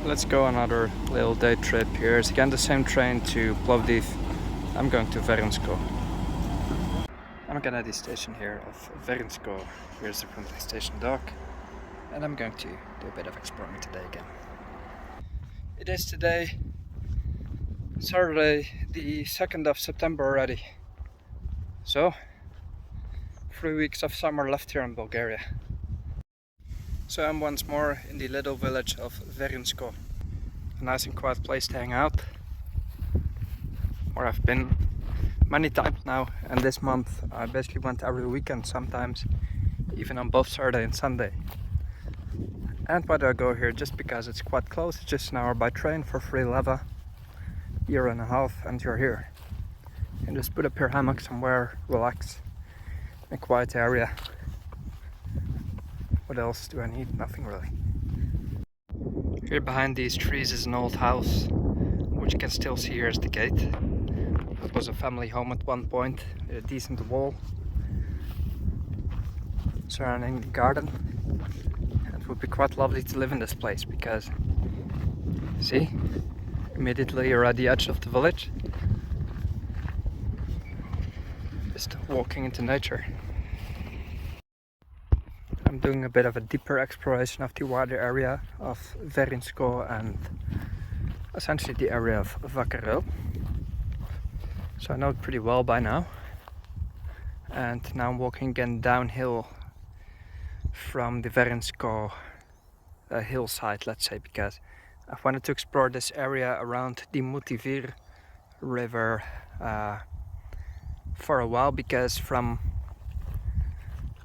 Let's go another little day trip. Here is again the same train to Plovdiv. I'm going to Verensko. I'm again at the station here of Verensco. Here's the Pumping Station dock. And I'm going to do a bit of exploring today again. It is today, Saturday, the 2nd of September already. So, 3 weeks of summer left here in Bulgaria. So I'm once more in the little village of Verensko. A nice and quiet place to hang out, where I've been many times now, and this month I basically went every weekend, sometimes even on both Saturday and Sunday. And why do I go here? Just because it's quite close. It's just an hour by train for free leva, year and a half, and you're here. And just put up your hammock somewhere, relax, in a quiet area. What else do I need? Nothing really. Here behind these trees is an old house, which you can still see here is the gate. It was a family home at one point, with a decent wall surrounding the garden. And it would be quite lovely to live in this place because, see, immediately you're at the edge of the village. Just walking into nature. I'm doing a bit of a deeper exploration of the wider area of Verensco and essentially the area of Vakarel. So I know it pretty well by now. And now I'm walking again downhill from the Verensko hillside, let's say, because I've wanted to explore this area around the Motivir river for a while, because from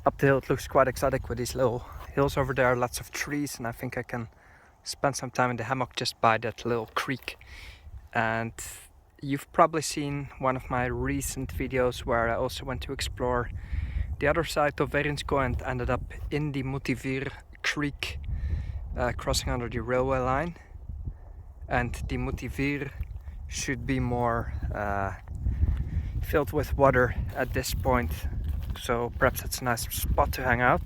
up the hill it looks quite exotic with these little hills over there, lots of trees, and I think I can spend some time in the hammock just by that little creek. And you've probably seen one of my recent videos where I also went to explore the other side of Verensko and ended up in the Motivir creek, crossing under the railway line. And the Motivir should be more filled with water at this point, so perhaps it's a nice spot to hang out.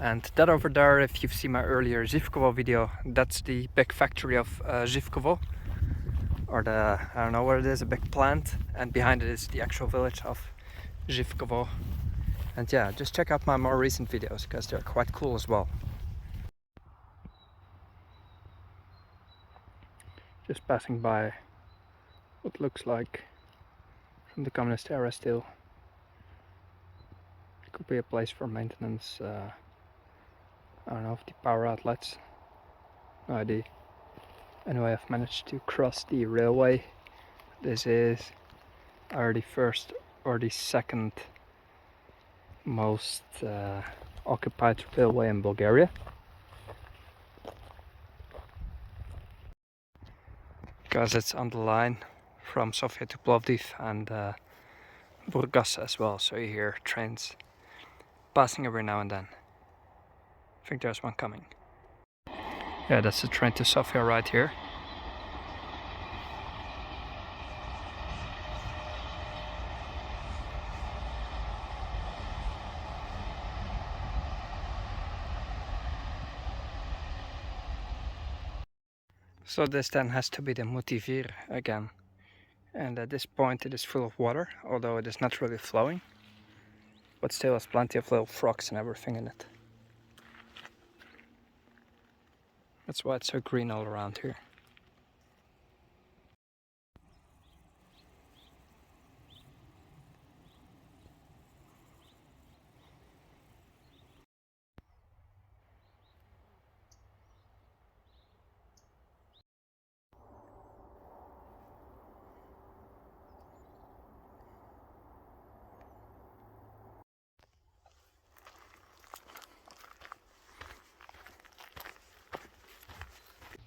And that over there, if you've seen my earlier Živkovo video, that's the big factory of Živkovo, or the, I don't know what it is, a big plant, and behind it is the actual village of Živkovo. And yeah, just check out my more recent videos because they're quite cool as well. Just passing by what looks like from the communist era still. It could be a place for maintenance, I don't know, of the power outlets, no idea. Anyway, I've managed to cross the railway. This is either the first or the second most occupied railway in Bulgaria. Because it's on the line from Sofia to Plovdiv and Burgas as well, so you hear trains passing every now and then. I think there's one coming. Yeah, that's the train to Sofia right here. So this then has to be the Motivir again. And at this point it is full of water, although it is not really flowing. But still has plenty of little frogs and everything in it. That's why it's so green all around here.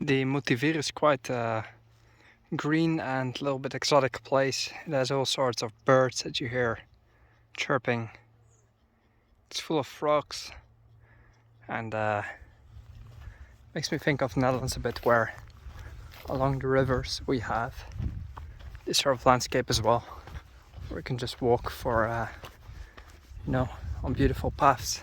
The Motivir is quite a green and a little bit exotic place. It has all sorts of birds that you hear chirping. It's full of frogs, and makes me think of Netherlands a bit, where along the rivers we have this sort of landscape as well, where you can just walk for you know, on beautiful paths.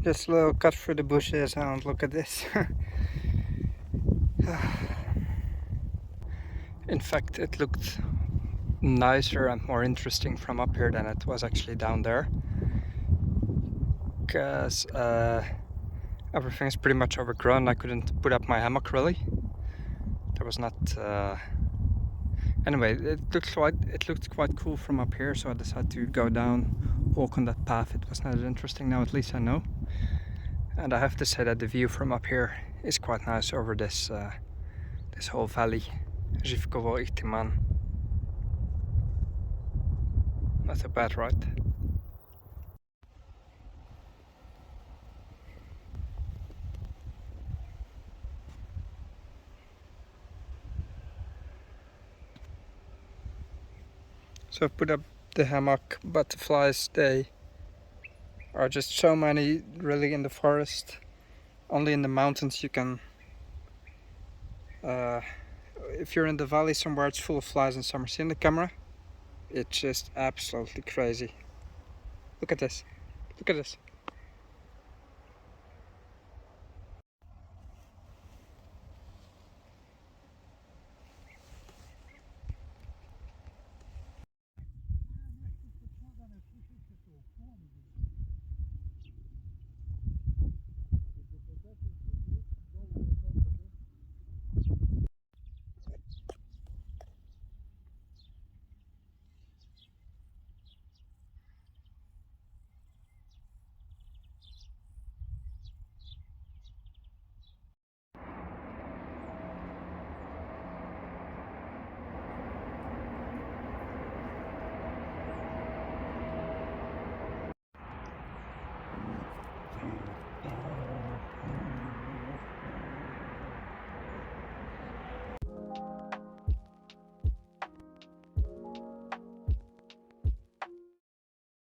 Just a little cut through the bushes and look at this. In fact, it looked nicer and more interesting from up here than it was actually down there. Because everything is pretty much overgrown. I couldn't put up my hammock really. There was not... Anyway, it looked quite cool from up here, so I decided to go down, walk on that path. It was not as interesting now, at least I know. And I have to say that the view from up here is quite nice over this this whole valley. Živkovo Ihtiman. Not a bad ride. So I've put up the hammock. Butterflies, they are just so many really in the forest. Only in the mountains you can... if you're in the valley somewhere, it's full of flies in summer. See in the camera? It's just absolutely crazy. Look at this. Look at this.